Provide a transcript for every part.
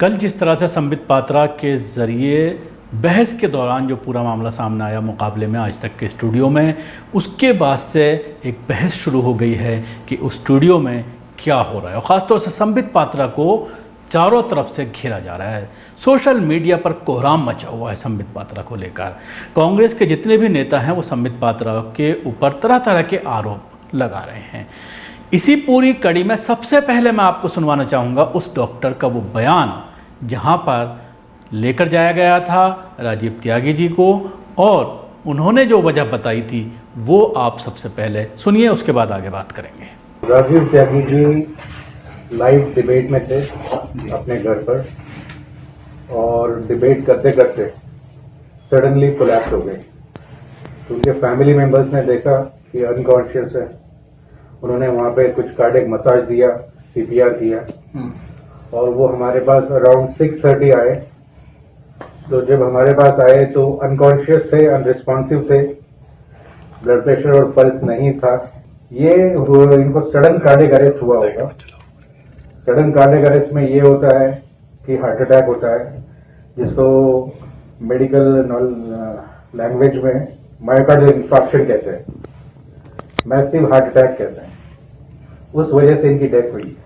कल जिस तरह से संबित पात्रा के ज़रिए बहस के दौरान जो पूरा मामला सामने आया मुकाबले में आज तक के स्टूडियो में, उसके बाद से एक बहस शुरू हो गई है कि उस स्टूडियो में क्या हो रहा है। और ख़ासतौर से संबित पात्रा को चारों तरफ से घेरा जा रहा है। सोशल मीडिया पर कोहराम मचा हुआ है संबित पात्रा को लेकर। कांग्रेस के जितने भी नेता हैं वो संबित पात्रा के ऊपर तरह तरह के आरोप लगा रहे हैं। इसी पूरी कड़ी में सबसे पहले मैं आपको सुनवाना चाहूँगा उस डॉक्टर का वो बयान जहाँ पर लेकर जाया गया था राजीव त्यागी जी को, और उन्होंने जो वजह बताई थी वो आप सबसे पहले सुनिए, उसके बाद आगे बात करेंगे। राजीव त्यागी जी लाइव डिबेट में थे अपने घर पर, और डिबेट करते करते सडनली कोलैप्स हो गए। तो उनके फैमिली मेंबर्स ने देखा कि अनकॉन्शियस है। उन्होंने वहां पे कुछ कार्डियक मसाज दिया, सीपीआर किया, और वो हमारे पास अराउंड 6:30 आए। तो जब हमारे पास आए तो अनकॉन्शियस थे, अनरिस्पॉन्सिव थे, ब्लड प्रेशर और पल्स नहीं था। ये इनको सडन कार्डियक अरेस्ट हुआ होगा। सडन कार्डियक अरेस्ट में ये होता है कि हार्ट अटैक होता है, जिसको मेडिकल लैंग्वेज में मायोकार्डियल इंफार्क्शन कहते हैं, मैसिव हार्ट अटैक कहते हैं। उस वजह से इनकी डेथ हुई।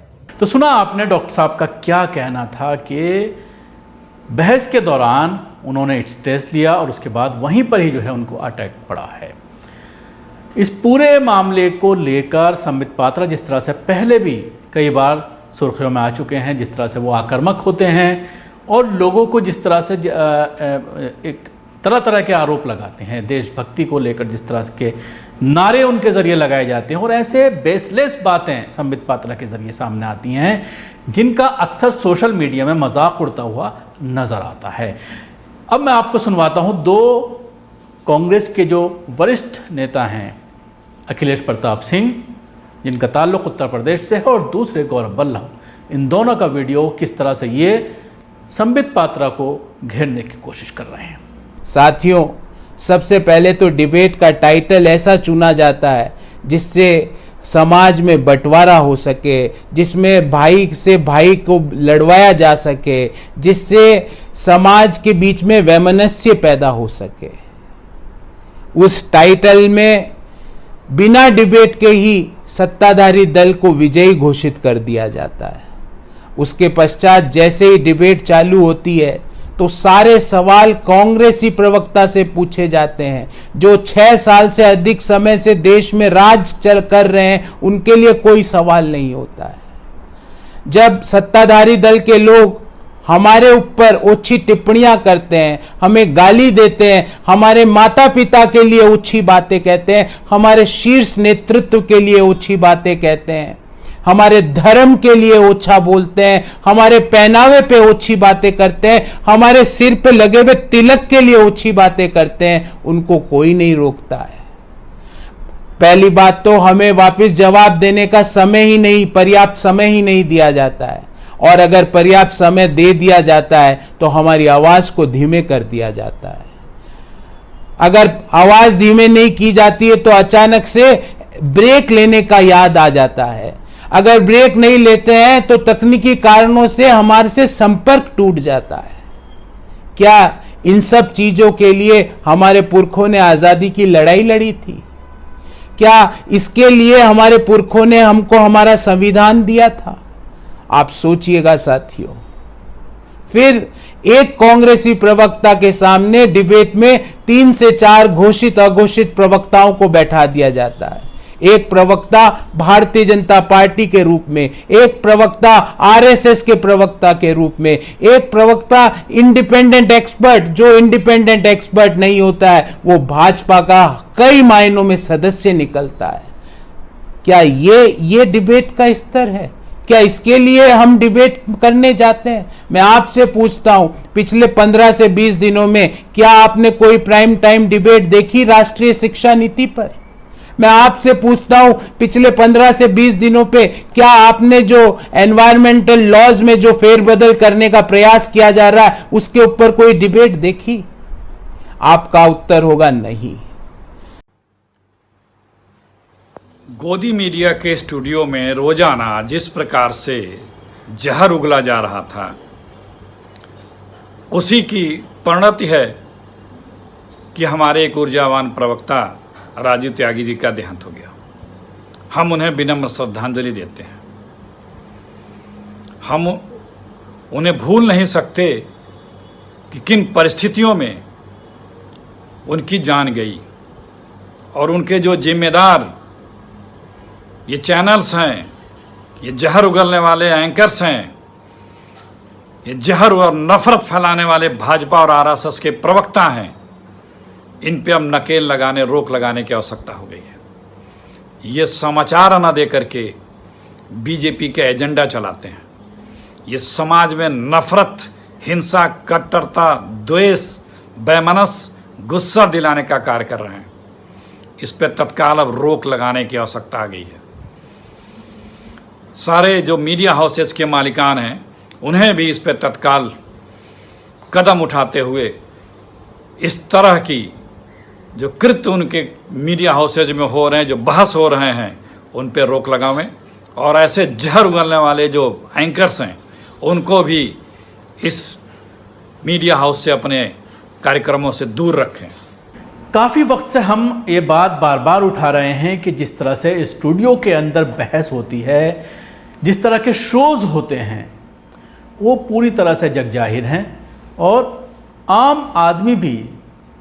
तो सुना आपने डॉक्टर साहब का क्या कहना था कि बहस के दौरान उन्होंने टेस्ट लिया और उसके बाद वहीं पर ही जो है उनको अटैक पड़ा है। इस पूरे मामले को लेकर संबित पात्रा जिस तरह से पहले भी कई बार सुर्खियों में आ चुके हैं, जिस तरह से वो आक्रामक होते हैं और लोगों को जिस तरह से एक तरह तरह के आरोप लगाते हैं, देशभक्ति को लेकर जिस तरह के नारे उनके ज़रिए लगाए जाते हैं, और ऐसे बेसलेस बातें संबित पात्रा के ज़रिए सामने आती हैं जिनका अक्सर सोशल मीडिया में मजाक उड़ता हुआ नज़र आता है। अब मैं आपको सुनवाता हूं दो कांग्रेस के जो वरिष्ठ नेता हैं, अखिलेश प्रताप सिंह जिनका ताल्लुक उत्तर प्रदेश से है, और दूसरे गौरव वल्लभ, इन दोनों का वीडियो किस तरह से ये संबित पात्रा को घेरने की कोशिश कर रहे हैं। साथियों, सबसे पहले तो डिबेट का टाइटल ऐसा चुना जाता है जिससे समाज में बंटवारा हो सके, जिसमें भाई से भाई को लड़वाया जा सके, जिससे समाज के बीच में वैमनस्य पैदा हो सके। उस टाइटल में बिना डिबेट के ही सत्ताधारी दल को विजयी घोषित कर दिया जाता है। उसके पश्चात जैसे ही डिबेट चालू होती है तो सारे सवाल कांग्रेसी प्रवक्ता से पूछे जाते हैं, जो 6 साल से अधिक समय से देश में राज चल कर रहे हैं। उनके लिए कोई सवाल नहीं होता है। जब सत्ताधारी दल के लोग हमारे ऊपर ओछी टिप्पणियां करते हैं, हमें गाली देते हैं, हमारे माता पिता के लिए ओछी बातें कहते हैं, हमारे शीर्ष नेतृत्व के लिए ओछी बातें कहते हैं, हमारे धर्म के लिए ओछा बोलते हैं, हमारे पहनावे पे ओछी बातें करते हैं, हमारे सिर पे लगे हुए तिलक के लिए ओछी बातें करते हैं, उनको कोई नहीं रोकता है। पहली बात तो हमें वापस जवाब देने का समय ही नहीं, पर्याप्त समय ही नहीं दिया जाता है, और अगर पर्याप्त समय दे दिया जाता है तो हमारी आवाज को धीमे कर दिया जाता है। अगर आवाज धीमे नहीं की जाती है तो अचानक से ब्रेक लेने का याद आ जाता है। अगर ब्रेक नहीं लेते हैं तो तकनीकी कारणों से हमारे से संपर्क टूट जाता है। क्या इन सब चीजों के लिए हमारे पुरखों ने आजादी की लड़ाई लड़ी थी? क्या इसके लिए हमारे पुरखों ने हमको हमारा संविधान दिया था? आप सोचिएगा साथियों। फिर एक कांग्रेसी प्रवक्ता के सामने डिबेट में 3 से 4 घोषित अघोषित प्रवक्ताओं को बैठा दिया जाता है। एक प्रवक्ता भारतीय जनता पार्टी के रूप में, एक प्रवक्ता आरएसएस के प्रवक्ता के रूप में, एक प्रवक्ता इंडिपेंडेंट एक्सपर्ट, जो इंडिपेंडेंट एक्सपर्ट नहीं होता है वो भाजपा का कई मायनों में सदस्य निकलता है। क्या ये डिबेट का स्तर है? क्या इसके लिए हम डिबेट करने जाते हैं? मैं आपसे पूछता हूं, पिछले 15 से 20 दिनों में क्या आपने कोई प्राइम टाइम डिबेट देखी राष्ट्रीय शिक्षा नीति पर? मैं आपसे पूछता हूं, पिछले 15 से 20 दिनों पे क्या आपने जो एनवायरमेंटल लॉज में जो फेरबदल करने का प्रयास किया जा रहा है उसके ऊपर कोई डिबेट देखी? आपका उत्तर होगा नहीं। गोदी मीडिया के स्टूडियो में रोजाना जिस प्रकार से जहर उगला जा रहा था, उसी की परिणति है कि हमारे एक ऊर्जावान प्रवक्ता राजीव त्यागी जी का देहांत हो गया। हम उन्हें विनम्र श्रद्धांजलि देते हैं। हम उन्हें भूल नहीं सकते कि किन परिस्थितियों में उनकी जान गई, और उनके जो जिम्मेदार ये चैनल्स हैं, ये जहर उगलने वाले एंकर्स हैं, ये जहर और नफरत फैलाने वाले भाजपा और आरएसएस के प्रवक्ता हैं, इन पे अब नकेल लगाने, रोक लगाने की आवश्यकता हो गई है। ये समाचार न दे करके बीजेपी के एजेंडा चलाते हैं। ये समाज में नफरत, हिंसा, कट्टरता, द्वेष, बेमनस, गुस्सा दिलाने का कार्य कर रहे हैं। इस पे तत्काल अब रोक लगाने की आवश्यकता आ गई है। सारे जो मीडिया हाउसेस के मालिकान हैं, उन्हें भी इस पे तत्काल कदम उठाते हुए इस तरह की जो कृत्य उनके मीडिया हाउसेज में हो रहे हैं, जो बहस हो रहे हैं, उन पे रोक लगावें, और ऐसे जहर उगलने वाले जो एंकर्स हैं उनको भी इस मीडिया हाउस से अपने कार्यक्रमों से दूर रखें। काफ़ी वक्त से हम ये बात बार बार उठा रहे हैं कि जिस तरह से स्टूडियो के अंदर बहस होती है, जिस तरह के शोज़ होते हैं, वो पूरी तरह से जग जाहिर हैं, और आम आदमी भी,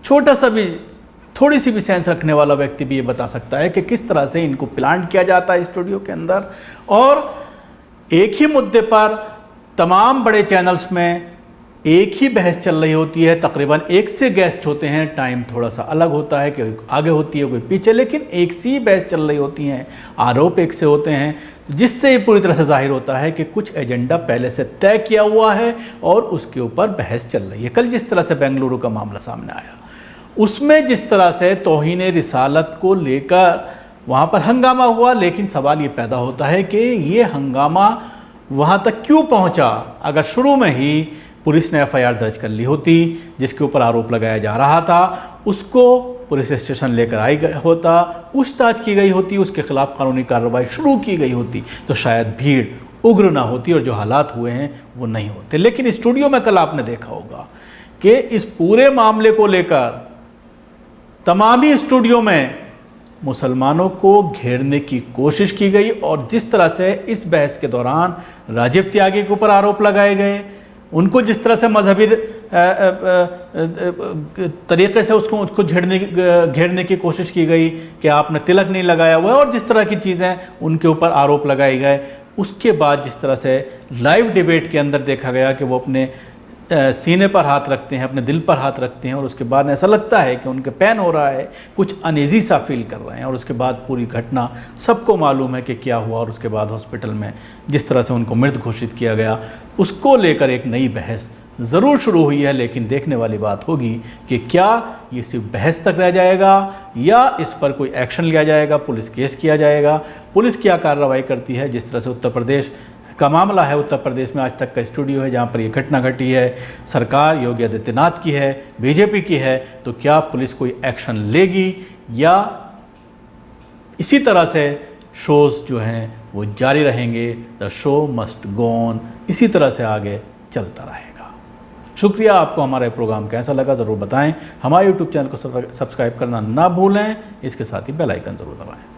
छोटा सा भी, थोड़ी सी भी सेंस रखने वाला व्यक्ति भी ये बता सकता है कि किस तरह से इनको प्लान किया जाता है स्टूडियो के अंदर। और एक ही मुद्दे पर तमाम बड़े चैनल्स में एक ही बहस चल रही होती है, तकरीबन एक से गेस्ट होते हैं, टाइम थोड़ा सा अलग होता है, कोई आगे होती है कोई पीछे, लेकिन एक सी बहस चल रही होती हैं, आरोप एक से होते हैं, जिससे ये पूरी तरह से जाहिर होता है कि कुछ एजेंडा पहले से तय किया हुआ है और उसके ऊपर बहस चल रही है। कल जिस तरह से बेंगलुरु का मामला सामने आया, उसमें जिस तरह से तौहीन रिसालत को लेकर वहाँ पर हंगामा हुआ, लेकिन सवाल ये पैदा होता है कि ये हंगामा वहाँ तक क्यों पहुँचा। अगर शुरू में ही पुलिस ने एफआईआर दर्ज कर ली होती, जिसके ऊपर आरोप लगाया जा रहा था, उसको पुलिस स्टेशन लेकर आई होता, पूछताछ की गई होती, उसके खिलाफ कानूनी कार्रवाई शुरू की गई होती, तो शायद भीड़ उग्र ना होती और जो हालात हुए हैं वो नहीं होते। लेकिन स्टूडियो में कल आपने देखा होगा कि इस पूरे मामले को लेकर तमामी स्टूडियो में मुसलमानों को घेरने की कोशिश की गई, और जिस तरह से इस बहस के दौरान राजीव त्यागी के ऊपर आरोप लगाए गए, उनको जिस तरह से मजहबी तरीके से उसको घेरने की कोशिश की गई कि आपने तिलक नहीं लगाया हुआ है, और जिस तरह की चीज़ें उनके ऊपर आरोप लगाए गए, उसके बाद जिस तरह से लाइव डिबेट के अंदर देखा गया कि वो अपने सीने पर हाथ रखते हैं, अपने दिल पर हाथ रखते हैं, और उसके बाद ऐसा लगता है कि उनके पेन हो रहा है, कुछ अनईजी सा फील कर रहे हैं, और उसके बाद पूरी घटना सबको मालूम है कि क्या हुआ, और उसके बाद हॉस्पिटल में जिस तरह से उनको मृत घोषित किया गया, उसको लेकर एक नई बहस ज़रूर शुरू हुई है। लेकिन देखने वाली बात होगी कि क्या ये सिर्फ बहस तक रह जाएगा या इस पर कोई एक्शन लिया जाएगा, पुलिस केस किया जाएगा, पुलिस क्या कार्रवाई करती है। जिस तरह से उत्तर प्रदेश का मामला है, उत्तर प्रदेश में आज तक का स्टूडियो है जहाँ पर ये घटना घटी है, सरकार योगी आदित्यनाथ की है, बीजेपी की है, तो क्या पुलिस कोई एक्शन लेगी या इसी तरह से शोज़ जो हैं वो जारी रहेंगे। The show must go on, इसी तरह से आगे चलता रहेगा। शुक्रिया। आपको हमारा प्रोग्राम कैसा लगा ज़रूर बताएं। हमारे यूट्यूब चैनल को सब्सक्राइब करना ना भूलें, इसके साथ ही बेल आइकन ज़रूर दबाएं।